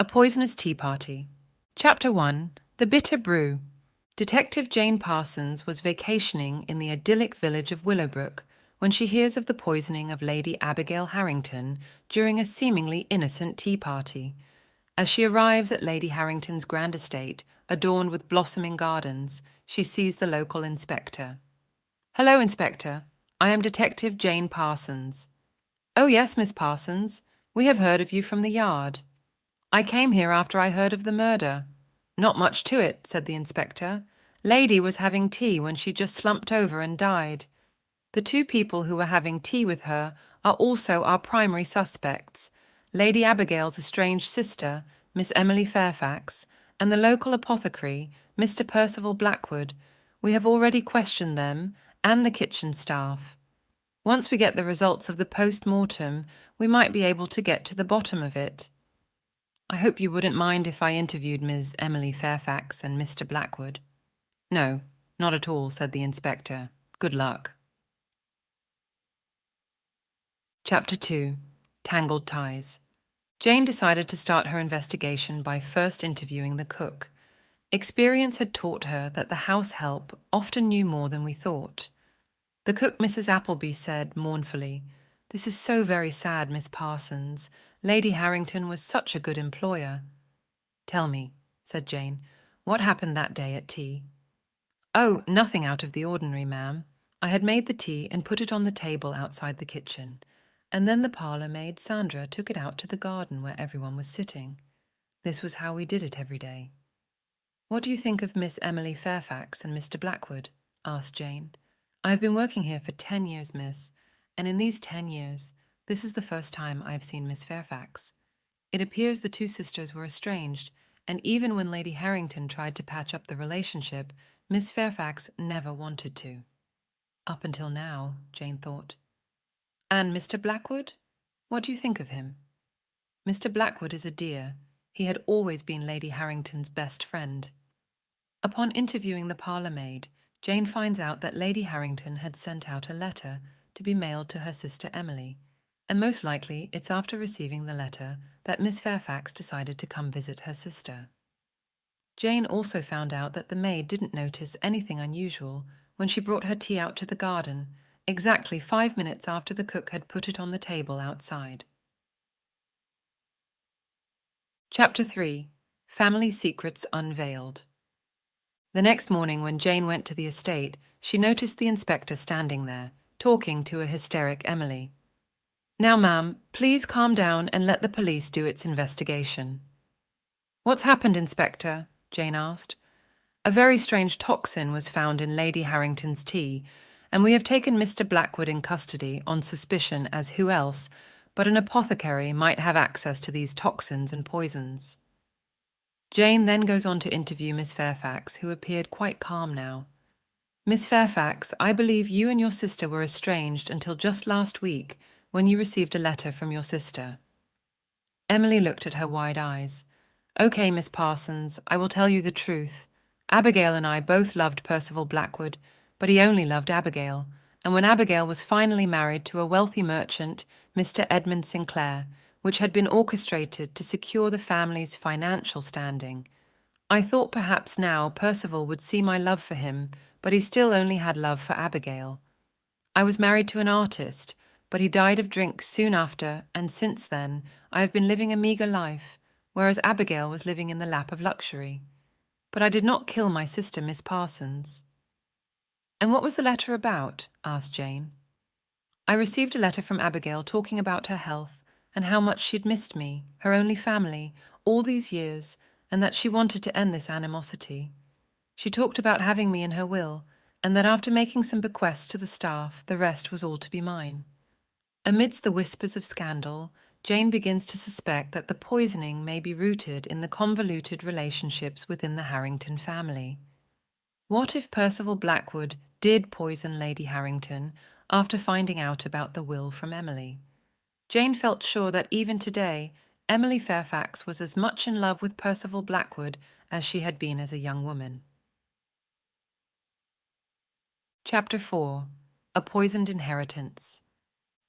A Poisonous Tea Party. Chapter 1. The Bitter Brew. Detective Jane Parsons was vacationing in the idyllic village of Willowbrook when she hears of the poisoning of Lady Abigail Harrington during a seemingly innocent tea party. As she arrives at Lady Harrington's grand estate, adorned with blossoming gardens, she sees the local inspector. "Hello, Inspector. I am Detective Jane Parsons." "Oh yes, Miss Parsons. We have heard of you from the yard." "I came here after I heard of the murder." "Not much to it," said the inspector. "Lady was having tea when she just slumped over and died. The two people who were having tea with her are also our primary suspects, Lady Abigail's estranged sister, Miss Emily Fairfax, and the local apothecary, Mr. Percival Blackwood. We have already questioned them and the kitchen staff. Once we get the results of the post-mortem, we might be able to get to the bottom of it." "I hope you wouldn't mind if I interviewed Miss Emily Fairfax and Mr. Blackwood." "No, not at all," said the inspector. "Good luck." Chapter 2. Tangled Ties. Jane decided to start her investigation by first interviewing the cook. Experience had taught her that the house help often knew more than we thought. The cook, Mrs. Appleby, said mournfully, "This is so very sad, Miss Parsons. Lady Harrington was such a good employer." "Tell me," said Jane, "what happened that day at tea?" "Oh, nothing out of the ordinary, ma'am. I had made the tea and put it on the table outside the kitchen, and then the parlour maid, Sandra, took it out to the garden where everyone was sitting. This was how we did it every day." "What do you think of Miss Emily Fairfax and Mr. Blackwood?" asked Jane. "I have been working here for 10 years, miss, and in these 10 years, this is the first time I have seen Miss Fairfax. It appears the two sisters were estranged, and even when Lady Harrington tried to patch up the relationship, Miss Fairfax never wanted to." Up until now, Jane thought. "And Mr. Blackwood? What do you think of him?" "Mr. Blackwood is a dear. He had always been Lady Harrington's best friend." Upon interviewing the parlour maid, Jane finds out that Lady Harrington had sent out a letter to be mailed to her sister Emily, and most likely it's after receiving the letter that Miss Fairfax decided to come visit her sister. Jane also found out that the maid didn't notice anything unusual when she brought her tea out to the garden, exactly 5 minutes after the cook had put it on the table outside. Chapter 3. Family Secrets Unveiled. The next morning when Jane went to the estate, she noticed the inspector standing there, talking to a hysteric Emily. "Now, ma'am, please calm down and let the police do its investigation." "What's happened, Inspector?" Jane asked. "A very strange toxin was found in Lady Harrington's tea, and we have taken Mr. Blackwood in custody on suspicion as who else but an apothecary might have access to these toxins and poisons." Jane then goes on to interview Miss Fairfax, who appeared quite calm now. "Miss Fairfax, I believe you and your sister were estranged until just last week when you received a letter from your sister." Emily looked at her wide eyes. "Okay, Miss Parsons, I will tell you the truth. Abigail and I both loved Percival Blackwood, but he only loved Abigail, and when Abigail was finally married to a wealthy merchant, Mr. Edmund Sinclair, which had been orchestrated to secure the family's financial standing, I thought perhaps now Percival would see my love for him, but he still only had love for Abigail. I was married to an artist, but he died of drink soon after, and since then I have been living a meagre life, whereas Abigail was living in the lap of luxury. But I did not kill my sister, Miss Parsons." "And what was the letter about?" asked Jane. "I received a letter from Abigail talking about her health and how much she'd missed me, her only family, all these years, and that she wanted to end this animosity. She talked about having me in her will, and that after making some bequests to the staff, the rest was all to be mine." Amidst the whispers of scandal, Jane begins to suspect that the poisoning may be rooted in the convoluted relationships within the Harrington family. What if Percival Blackwood did poison Lady Harrington after finding out about the will from Emily? Jane felt sure that even today, Emily Fairfax was as much in love with Percival Blackwood as she had been as a young woman. Chapter 4. A Poisoned Inheritance.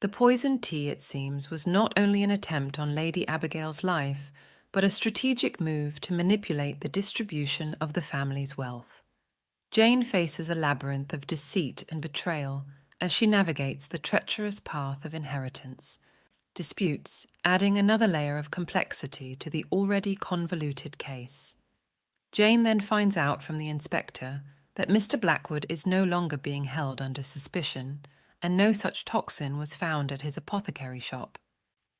The poisoned tea, it seems, was not only an attempt on Lady Abigail's life, but a strategic move to manipulate the distribution of the family's wealth. Jane faces a labyrinth of deceit and betrayal as she navigates the treacherous path of inheritance, disputes adding another layer of complexity to the already convoluted case. Jane then finds out from the inspector that Mr. Blackwood is no longer being held under suspicion, and no such toxin was found at his apothecary shop.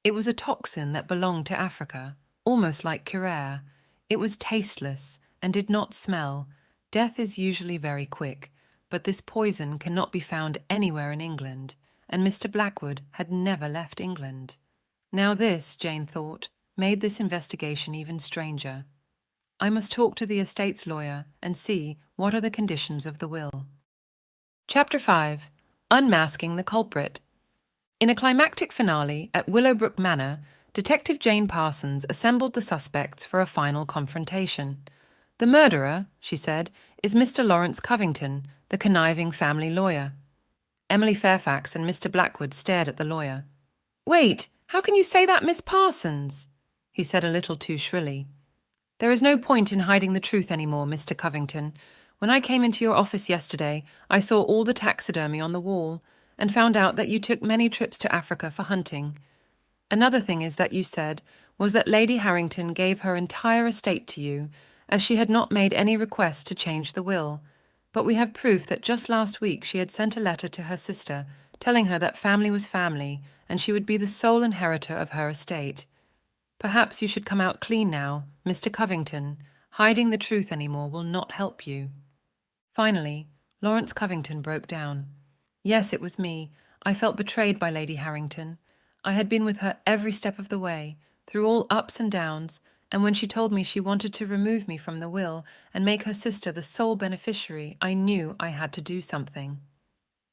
It was a toxin that belonged to Africa, almost like curare. It was tasteless and did not smell. Death is usually very quick, but this poison cannot be found anywhere in England, and Mr. Blackwood had never left England. Now this, Jane thought, made this investigation even stranger. I must talk to the estate's lawyer and see what are the conditions of the will. Chapter 5. Unmasking the Culprit. In a climactic finale at Willowbrook Manor, Detective Jane Parsons assembled the suspects for a final confrontation. "The murderer," she said, "is Mr. Lawrence Covington, the conniving family lawyer." Emily Fairfax and Mr. Blackwood stared at the lawyer. "Wait, how can you say that, Miss Parsons?" he said a little too shrilly. "There is no point in hiding the truth anymore, Mr. Covington. When I came into your office yesterday, I saw all the taxidermy on the wall and found out that you took many trips to Africa for hunting. Another thing is that you said was that Lady Harrington gave her entire estate to you, as she had not made any request to change the will. But we have proof that just last week she had sent a letter to her sister, telling her that family was family, and she would be the sole inheritor of her estate. Perhaps you should come out clean now, Mr. Covington. Hiding the truth anymore will not help you." Finally, Lawrence Covington broke down. "Yes, it was me. I felt betrayed by Lady Harrington. I had been with her every step of the way, through all ups and downs, and when she told me she wanted to remove me from the will and make her sister the sole beneficiary, I knew I had to do something."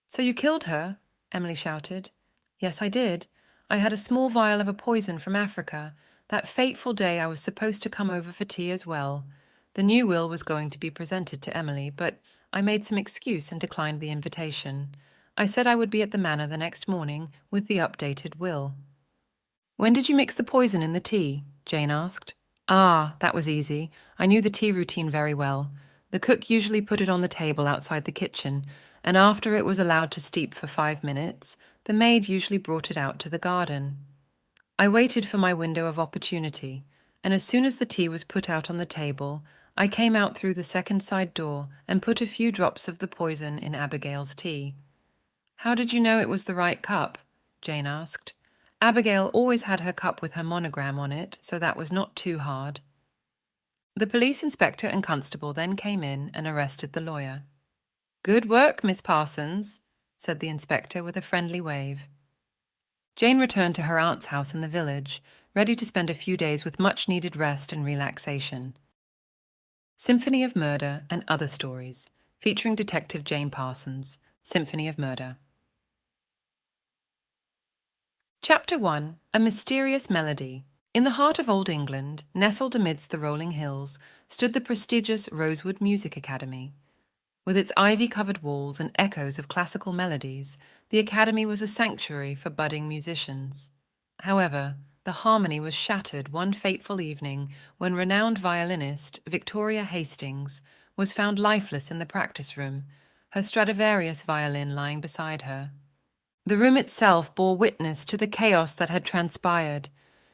"So you killed her?" Emily shouted. "Yes, I did. I had a small vial of a poison from Africa. That fateful day I was supposed to come over for tea as well. The new will was going to be presented to Emily, but I made some excuse and declined the invitation. I said I would be at the manor the next morning with the updated will." "When did you mix the poison in the tea?" Jane asked. "Ah, that was easy. I knew the tea routine very well. The cook usually put it on the table outside the kitchen, and after it was allowed to steep for 5 minutes, the maid usually brought it out to the garden. I waited for my window of opportunity, and as soon as the tea was put out on the table, I came out through the second side door and put a few drops of the poison in Abigail's tea." "How did you know it was the right cup?" Jane asked. "Abigail always had her cup with her monogram on it, so that was not too hard." The police inspector and constable then came in and arrested the lawyer. "Good work, Miss Parsons," said the inspector with a friendly wave. Jane returned to her aunt's house in the village, ready to spend a few days with much-needed rest and relaxation. Symphony of Murder and Other Stories, featuring Detective Jane Parsons. Symphony of Murder. Chapter 1. A Mysterious Melody. In the heart of Old England, nestled amidst the rolling hills, stood the prestigious Rosewood Music Academy. With its ivy-covered walls and echoes of classical melodies, the academy was a sanctuary for budding musicians. However, the harmony was shattered one fateful evening when renowned violinist Victoria Hastings was found lifeless in the practice room, her Stradivarius violin lying beside her. The room itself bore witness to the chaos that had transpired.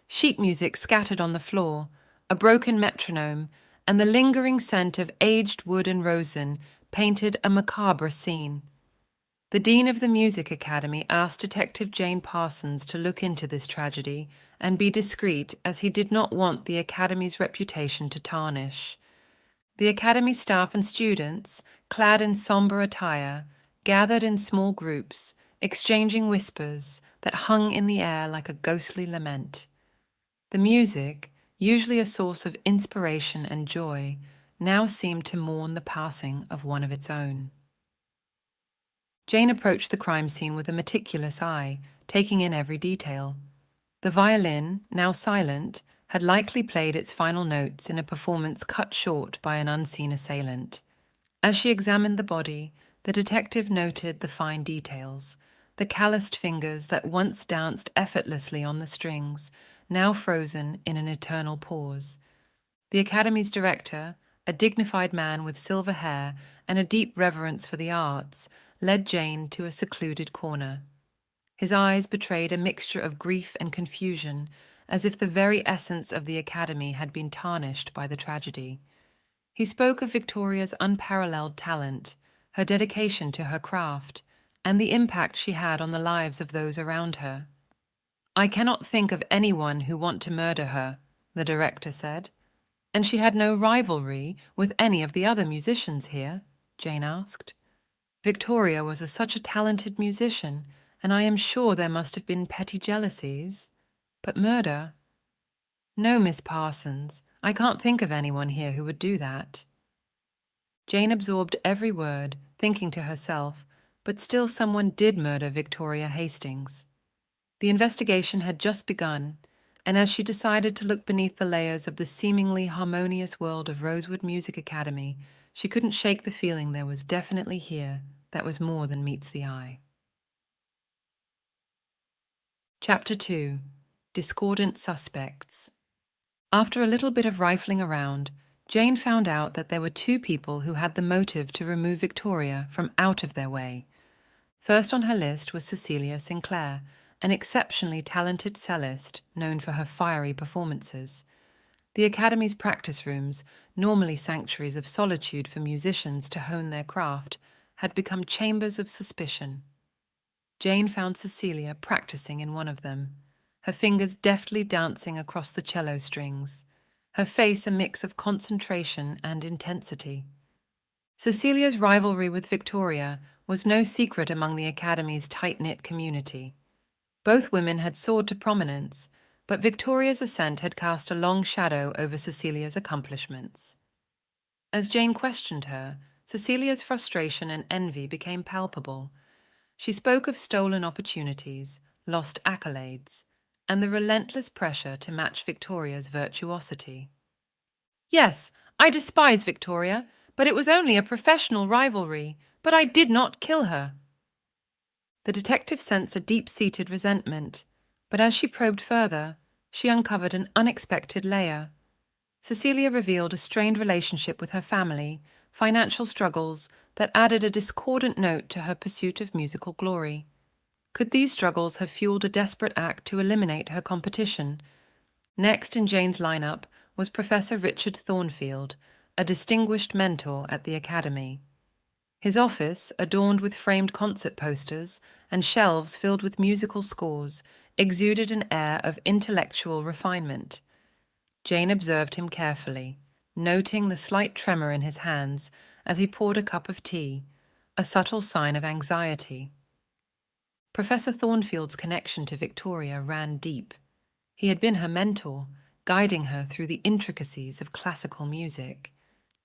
Sheet music scattered on the floor, a broken metronome, and the lingering scent of aged wood and rosin painted a macabre scene. The Dean of the Music Academy asked Detective Jane Parsons to look into this tragedy and be discreet, as he did not want the Academy's reputation to tarnish. The Academy staff and students, clad in sombre attire, gathered in small groups, exchanging whispers that hung in the air like a ghostly lament. The music, usually a source of inspiration and joy, now seemed to mourn the passing of one of its own. Jane approached the crime scene with a meticulous eye, taking in every detail. The violin, now silent, had likely played its final notes in a performance cut short by an unseen assailant. As she examined the body, the detective noted the fine details, the calloused fingers that once danced effortlessly on the strings, now frozen in an eternal pause. The Academy's director, a dignified man with silver hair and a deep reverence for the arts, led Jane to a secluded corner. His eyes betrayed a mixture of grief and confusion, as if the very essence of the Academy had been tarnished by the tragedy. He spoke of Victoria's unparalleled talent, her dedication to her craft, and the impact she had on the lives of those around her. "I cannot think of anyone who want to murder her," the director said. "And she had no rivalry with any of the other musicians here?" Jane asked. "Victoria was such a talented musician, and I am sure there must have been petty jealousies. But murder? No, Miss Parsons, I can't think of anyone here who would do that." Jane absorbed every word, thinking to herself, but still someone did murder Victoria Hastings. The investigation had just begun, and as she decided to look beneath the layers of the seemingly harmonious world of Rosewood Music Academy, she couldn't shake the feeling there was definitely here that was more than meets the eye. Chapter 2. Discordant Suspects. After a little bit of rifling around, Jane found out that there were two people who had the motive to remove Victoria from out of their way. First on her list was Cecilia Sinclair, an exceptionally talented cellist known for her fiery performances. The Academy's practice rooms, normally sanctuaries of solitude for musicians to hone their craft, had become chambers of suspicion. Jane found Cecilia practicing in one of them, her fingers deftly dancing across the cello strings, her face a mix of concentration and intensity. Cecilia's rivalry with Victoria was no secret among the Academy's tight-knit community. Both women had soared to prominence, but Victoria's ascent had cast a long shadow over Cecilia's accomplishments. As Jane questioned her, Cecilia's frustration and envy became palpable. She spoke of stolen opportunities, lost accolades, and the relentless pressure to match Victoria's virtuosity. "Yes, I despise Victoria, but it was only a professional rivalry, but I did not kill her." The detective sensed a deep-seated resentment, but as she probed further, she uncovered an unexpected layer. Cecilia revealed a strained relationship with her family, financial struggles that added a discordant note to her pursuit of musical glory. Could these struggles have fueled a desperate act to eliminate her competition? Next in Jane's lineup was Professor Richard Thornfield, a distinguished mentor at the Academy. His office, adorned with framed concert posters and shelves filled with musical scores, exuded an air of intellectual refinement. Jane observed him carefully, noting the slight tremor in his hands as he poured a cup of tea, a subtle sign of anxiety. Professor Thornfield's connection to Victoria ran deep. He had been her mentor, guiding her through the intricacies of classical music.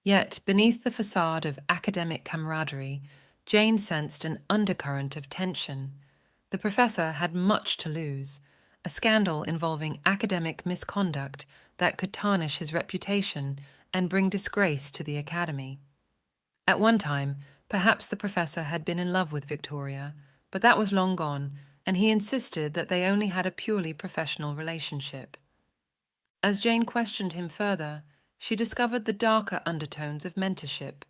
Yet, beneath the facade of academic camaraderie, Jane sensed an undercurrent of tension. The professor had much to lose, a scandal involving academic misconduct that could tarnish his reputation and bring disgrace to the Academy. At one time, perhaps the professor had been in love with Victoria, but that was long gone, and he insisted that they only had a purely professional relationship. As Jane questioned him further, she discovered the darker undertones of mentorship.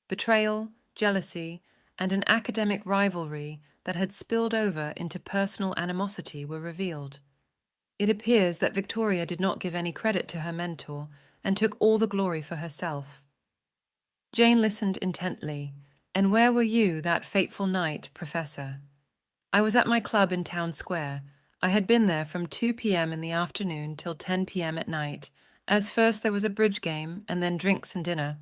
Betrayal, jealousy, and an academic rivalry that had spilled over into personal animosity were revealed. It appears that Victoria did not give any credit to her mentor and took all the glory for herself. Jane listened intently. "And where were you that fateful night, Professor?" "I was at my club in Town Square. I had been there from 2 p.m. in the afternoon till 10 p.m. at night, as first there was a bridge game and then drinks and dinner."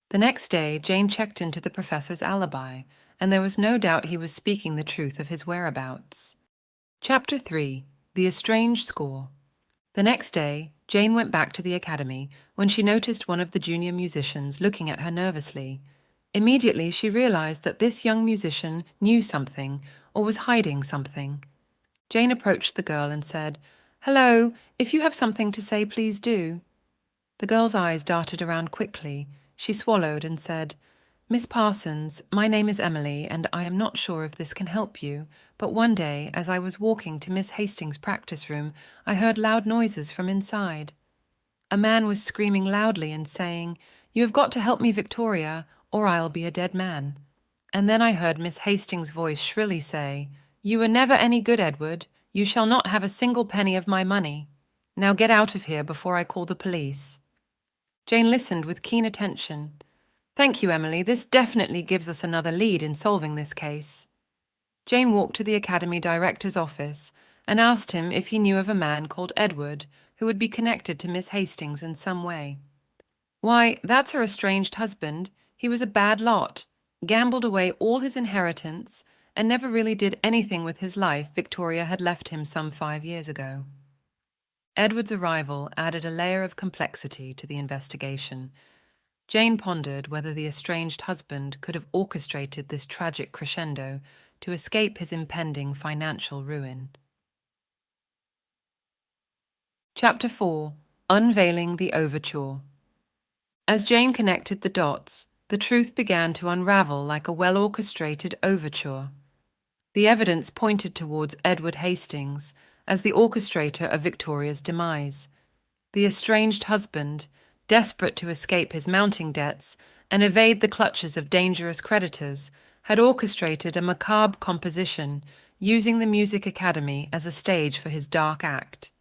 The next day, Jane checked into the professor's alibi, and there was no doubt he was speaking the truth of his whereabouts. Chapter 3. The Estranged Score. The next day, Jane went back to the Academy when she noticed one of the junior musicians looking at her nervously. Immediately, she realized that this young musician knew something or was hiding something. Jane approached the girl and said, "Hello, if you have something to say, please do." The girl's eyes darted around quickly. She swallowed and said, Miss Parsons, my name is Emily, and I am not sure if this can help you, but one day, as I was walking to Miss Hastings' practice room, I heard loud noises from inside. A man was screaming loudly and saying, "You have got to help me, Victoria, or I'll be a dead man." And then I heard Miss Hastings' voice shrilly say, "You were never any good, Edward. You shall not have a single penny of my money. Now get out of here before I call the police." Jane listened with keen attention. "Thank you, Emily. This definitely gives us another lead in solving this case." Jane walked to the Academy director's office and asked him if he knew of a man called Edward who would be connected to Miss Hastings in some way. "Why, that's her estranged husband. He was a bad lot, gambled away all his inheritance, and never really did anything with his life Victoria had left him some 5 years ago." Edward's arrival added a layer of complexity to the investigation. Jane pondered whether the estranged husband could have orchestrated this tragic crescendo to escape his impending financial ruin. Chapter 4. Unveiling the Overture. As Jane connected the dots, the truth began to unravel like a well-orchestrated overture. The evidence pointed towards Edward Hastings as the orchestrator of Victoria's demise. The estranged husband, desperate to escape his mounting debts and evade the clutches of dangerous creditors, had orchestrated a macabre composition using the Music Academy as a stage for his dark act.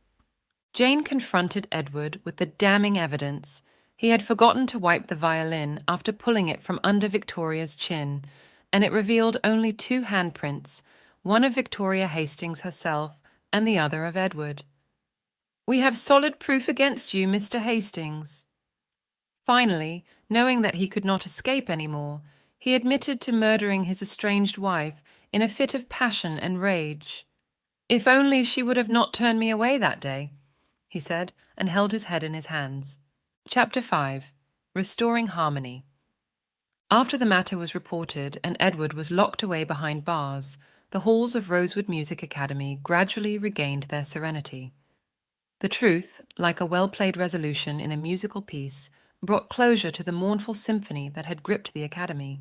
Jane confronted Edward with the damning evidence. He had forgotten to wipe the violin after pulling it from under Victoria's chin, and it revealed only 2 handprints, one of Victoria Hastings herself and the other of Edward. "We have solid proof against you, Mr. Hastings." Finally, knowing that he could not escape any more, he admitted to murdering his estranged wife in a fit of passion and rage. "If only she would have not turned me away that day," he said, and held his head in his hands. Chapter 5. Restoring Harmony. After the matter was reported and Edward was locked away behind bars, the halls of Rosewood Music Academy gradually regained their serenity. The truth, like a well-played resolution in a musical piece, brought closure to the mournful symphony that had gripped the Academy.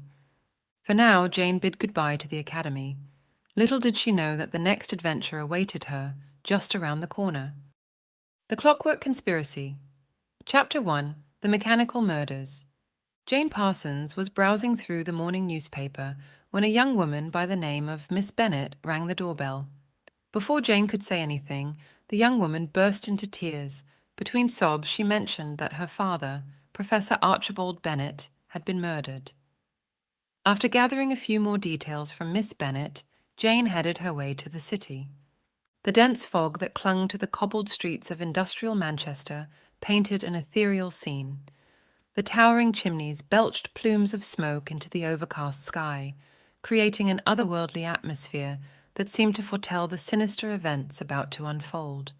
For now, Jane bid goodbye to the Academy. Little did she know that the next adventure awaited her, just around the corner. The Clockwork Conspiracy. Chapter 1. The Mechanical Murders. Jane Parsons was browsing through the morning newspaper when a young woman by the name of Miss Bennet rang the doorbell. Before Jane could say anything, the young woman burst into tears. Between sobs, she mentioned that her father, Professor Archibald Bennet, had been murdered. After gathering a few more details from Miss Bennet, Jane headed her way to the city. The dense fog that clung to the cobbled streets of industrial Manchester painted an ethereal scene. The towering chimneys belched plumes of smoke into the overcast sky, creating an otherworldly atmosphere that seemed to foretell the sinister events about to unfold.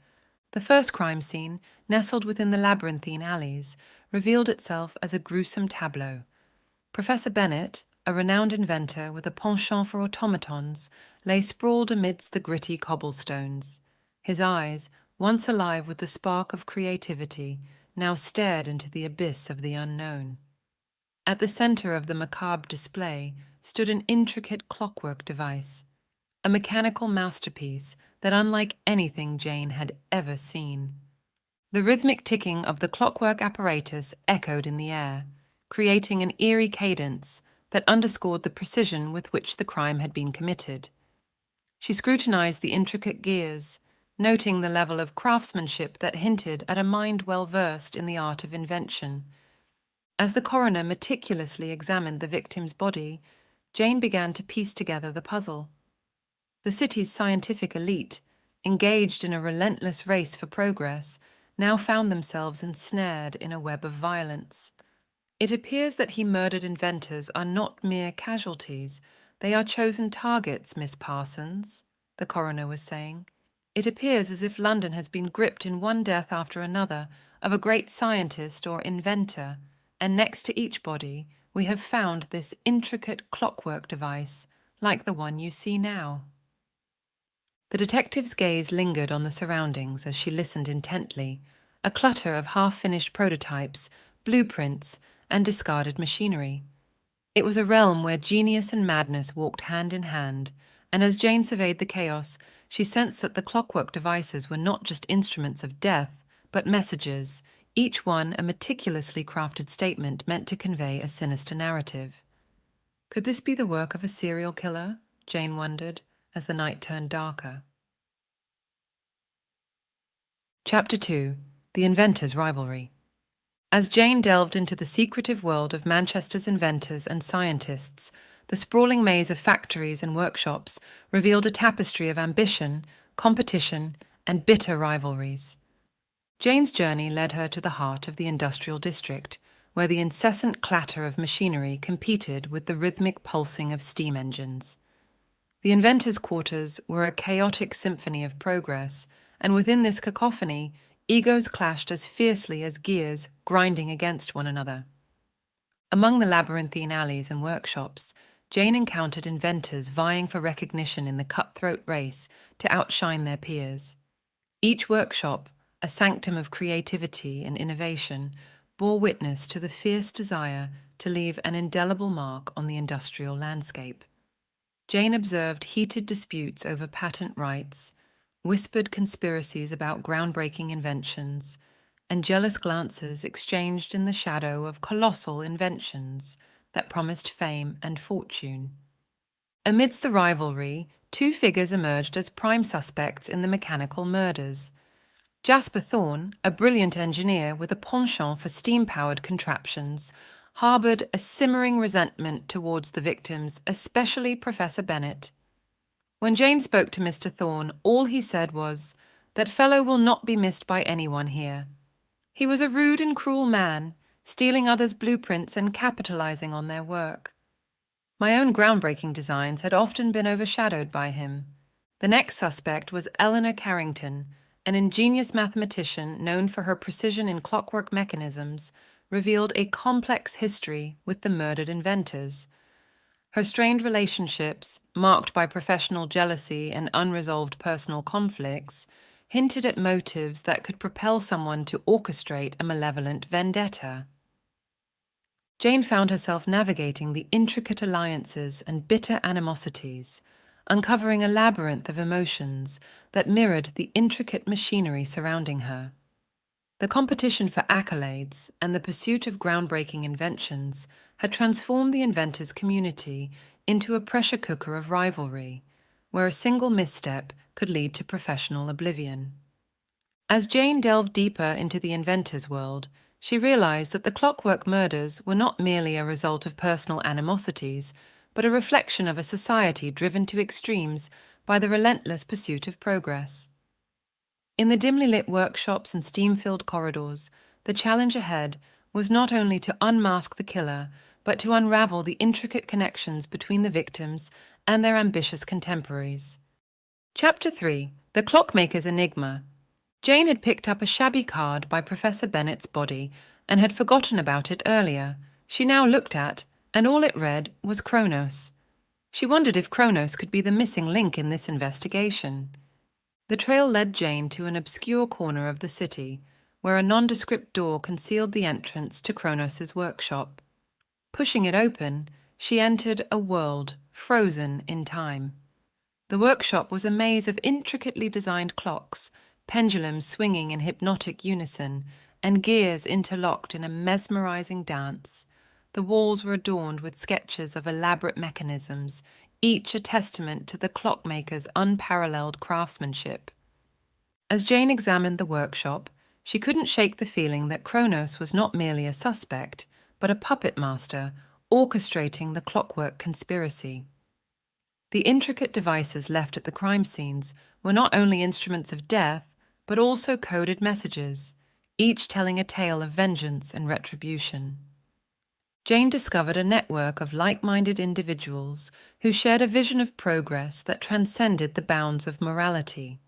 The first crime scene, nestled within the labyrinthine alleys, revealed itself as a gruesome tableau. Professor Bennet, a renowned inventor with a penchant for automatons, lay sprawled amidst the gritty cobblestones. His eyes, once alive with the spark of creativity, now stared into the abyss of the unknown. At the center of the macabre display stood an intricate clockwork device, a mechanical masterpiece that unlike anything Jane had ever seen. The rhythmic ticking of the clockwork apparatus echoed in the air, creating an eerie cadence that underscored the precision with which the crime had been committed. She scrutinized the intricate gears, noting the level of craftsmanship that hinted at a mind well versed in the art of invention. As the coroner meticulously examined the victim's body, Jane began to piece together the puzzle. The city's scientific elite, engaged in a relentless race for progress, now found themselves ensnared in a web of violence. "It appears that he murdered inventors are not mere casualties, they are chosen targets, Miss Parsons," the coroner was saying. "It appears as if London has been gripped in one death after another of a great scientist or inventor, and next to each body we have found this intricate clockwork device, like the one you see now." The detective's gaze lingered on the surroundings as she listened intently, a clutter of half-finished prototypes, blueprints, and discarded machinery. It was a realm where genius and madness walked hand in hand, and as Jane surveyed the chaos, she sensed that the clockwork devices were not just instruments of death, but messages, each one a meticulously crafted statement meant to convey a sinister narrative. Could this be the work of a serial killer? Jane wondered, as the night turned darker. Chapter 2: The Inventors' Rivalry. As Jane delved into the secretive world of Manchester's inventors and scientists, the sprawling maze of factories and workshops revealed a tapestry of ambition, competition, and bitter rivalries. Jane's journey led her to the heart of the industrial district, where the incessant clatter of machinery competed with the rhythmic pulsing of steam engines. The inventors' quarters were a chaotic symphony of progress, and within this cacophony, egos clashed as fiercely as gears grinding against one another. Among the labyrinthine alleys and workshops, Jane encountered inventors vying for recognition in the cutthroat race to outshine their peers. Each workshop, a sanctum of creativity and innovation, bore witness to the fierce desire to leave an indelible mark on the industrial landscape. Jane observed heated disputes over patent rights, whispered conspiracies about groundbreaking inventions, and jealous glances exchanged in the shadow of colossal inventions that promised fame and fortune. Amidst the rivalry, two figures emerged as prime suspects in the mechanical murders. Jasper Thorne, a brilliant engineer with a penchant for steam-powered contraptions, harbored a simmering resentment towards the victims, especially Professor Bennett. When Jane spoke to Mr. Thorne, all he said was, "That fellow will not be missed by anyone here. He was a rude and cruel man, stealing others' blueprints and capitalizing on their work." My own groundbreaking designs had often been overshadowed by him. The next suspect was Eleanor Carrington, an ingenious mathematician known for her precision in clockwork mechanisms, revealed a complex history with the murdered inventors. Her strained relationships, marked by professional jealousy and unresolved personal conflicts, hinted at motives that could propel someone to orchestrate a malevolent vendetta. Jane found herself navigating the intricate alliances and bitter animosities, uncovering a labyrinth of emotions that mirrored the intricate machinery surrounding her. The competition for accolades and the pursuit of groundbreaking inventions had transformed the inventors' community into a pressure cooker of rivalry, where a single misstep could lead to professional oblivion. As Jane delved deeper into the inventors' world, she realized that the clockwork murders were not merely a result of personal animosities, but a reflection of a society driven to extremes by the relentless pursuit of progress. In the dimly lit workshops and steam-filled corridors, the challenge ahead was not only to unmask the killer, but to unravel the intricate connections between the victims and their ambitious contemporaries. Chapter 3: The Clockmaker's Enigma. Jane had picked up a shabby card by Professor Bennett's body and had forgotten about it earlier. She now looked at, and all it read was Kronos. She wondered if Kronos could be the missing link in this investigation. The trail led Jane to an obscure corner of the city, where a nondescript door concealed the entrance to Kronos's workshop. Pushing it open, she entered a world frozen in time. The workshop was a maze of intricately designed clocks, pendulums swinging in hypnotic unison, and gears interlocked in a mesmerizing dance. The walls were adorned with sketches of elaborate mechanisms, each a testament to the clockmaker's unparalleled craftsmanship. As Jane examined the workshop, she couldn't shake the feeling that Kronos was not merely a suspect, but a puppet master, orchestrating the clockwork conspiracy. The intricate devices left at the crime scenes were not only instruments of death, but also coded messages, each telling a tale of vengeance and retribution. Jane discovered a network of like-minded individuals who shared a vision of progress that transcended the bounds of morality.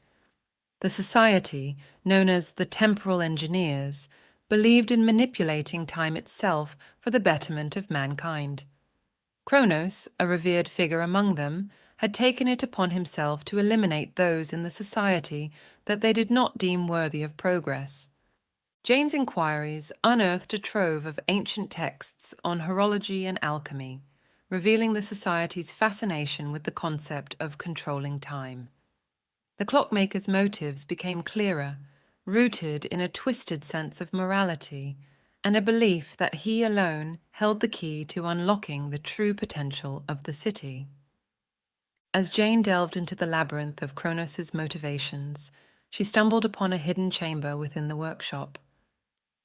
The society, known as the Temporal Engineers, believed in manipulating time itself for the betterment of mankind. Kronos, a revered figure among them, had taken it upon himself to eliminate those in the society that they did not deem worthy of progress. Jane's inquiries unearthed a trove of ancient texts on horology and alchemy, revealing the society's fascination with the concept of controlling time. The clockmaker's motives became clearer, rooted in a twisted sense of morality and a belief that he alone held the key to unlocking the true potential of the city. As Jane delved into the labyrinth of Kronos' motivations, she stumbled upon a hidden chamber within the workshop.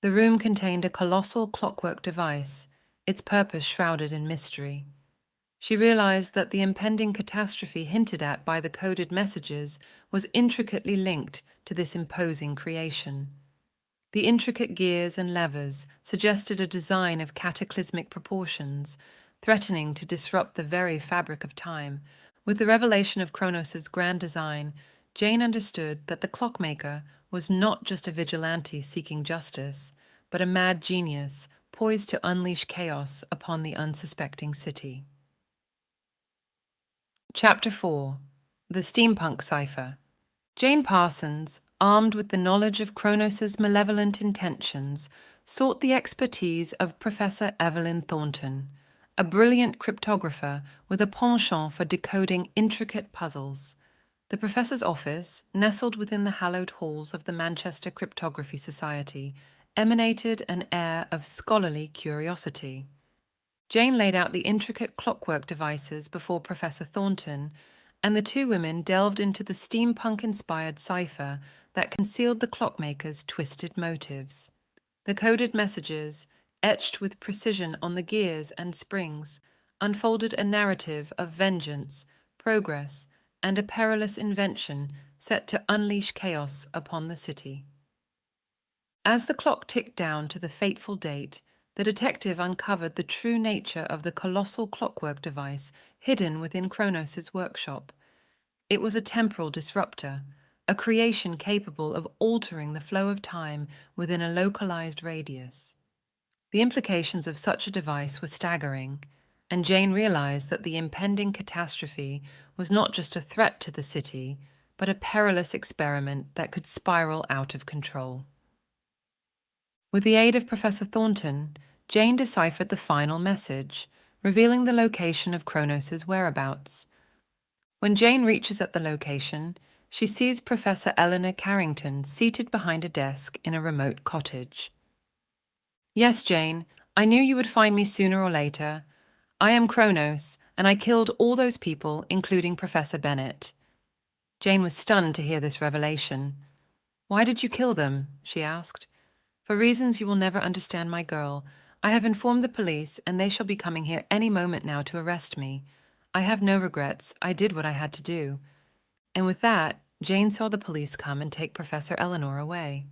The room contained a colossal clockwork device, its purpose shrouded in mystery. She realized that the impending catastrophe hinted at by the coded messages was intricately linked to this imposing creation. The intricate gears and levers suggested a design of cataclysmic proportions, threatening to disrupt the very fabric of time. With the revelation of Kronos' grand design, Jane understood that the clockmaker was not just a vigilante seeking justice, but a mad genius poised to unleash chaos upon the unsuspecting city. Chapter 4. The Steampunk Cipher. Jane Parsons, armed with the knowledge of Kronos' malevolent intentions, sought the expertise of Professor Evelyn Thornton, a brilliant cryptographer with a penchant for decoding intricate puzzles. The professor's office, nestled within the hallowed halls of the Manchester Cryptography Society, emanated an air of scholarly curiosity. Jane laid out the intricate clockwork devices before Professor Thornton, and the two women delved into the steampunk-inspired cipher that concealed the clockmaker's twisted motives. The coded messages, etched with precision on the gears and springs, unfolded a narrative of vengeance, progress, and a perilous invention set to unleash chaos upon the city. As the clock ticked down to the fateful date, the detective uncovered the true nature of the colossal clockwork device hidden within Kronos' workshop. It was a temporal disruptor, a creation capable of altering the flow of time within a localized radius. The implications of such a device were staggering, and Jane realized that the impending catastrophe was not just a threat to the city, but a perilous experiment that could spiral out of control. With the aid of Professor Thornton, Jane deciphered the final message, revealing the location of Kronos' whereabouts. When Jane reaches at the location, she sees Professor Eleanor Carrington seated behind a desk in a remote cottage. "Yes, Jane, I knew you would find me sooner or later. I am Kronos, and I killed all those people, including Professor Bennett." Jane was stunned to hear this revelation. "Why did you kill them?" she asked. "For reasons you will never understand, my girl. I have informed the police, and they shall be coming here any moment now to arrest me. I have no regrets. I did what I had to do." And with that, Jane saw the police come and take Professor Eleanor away.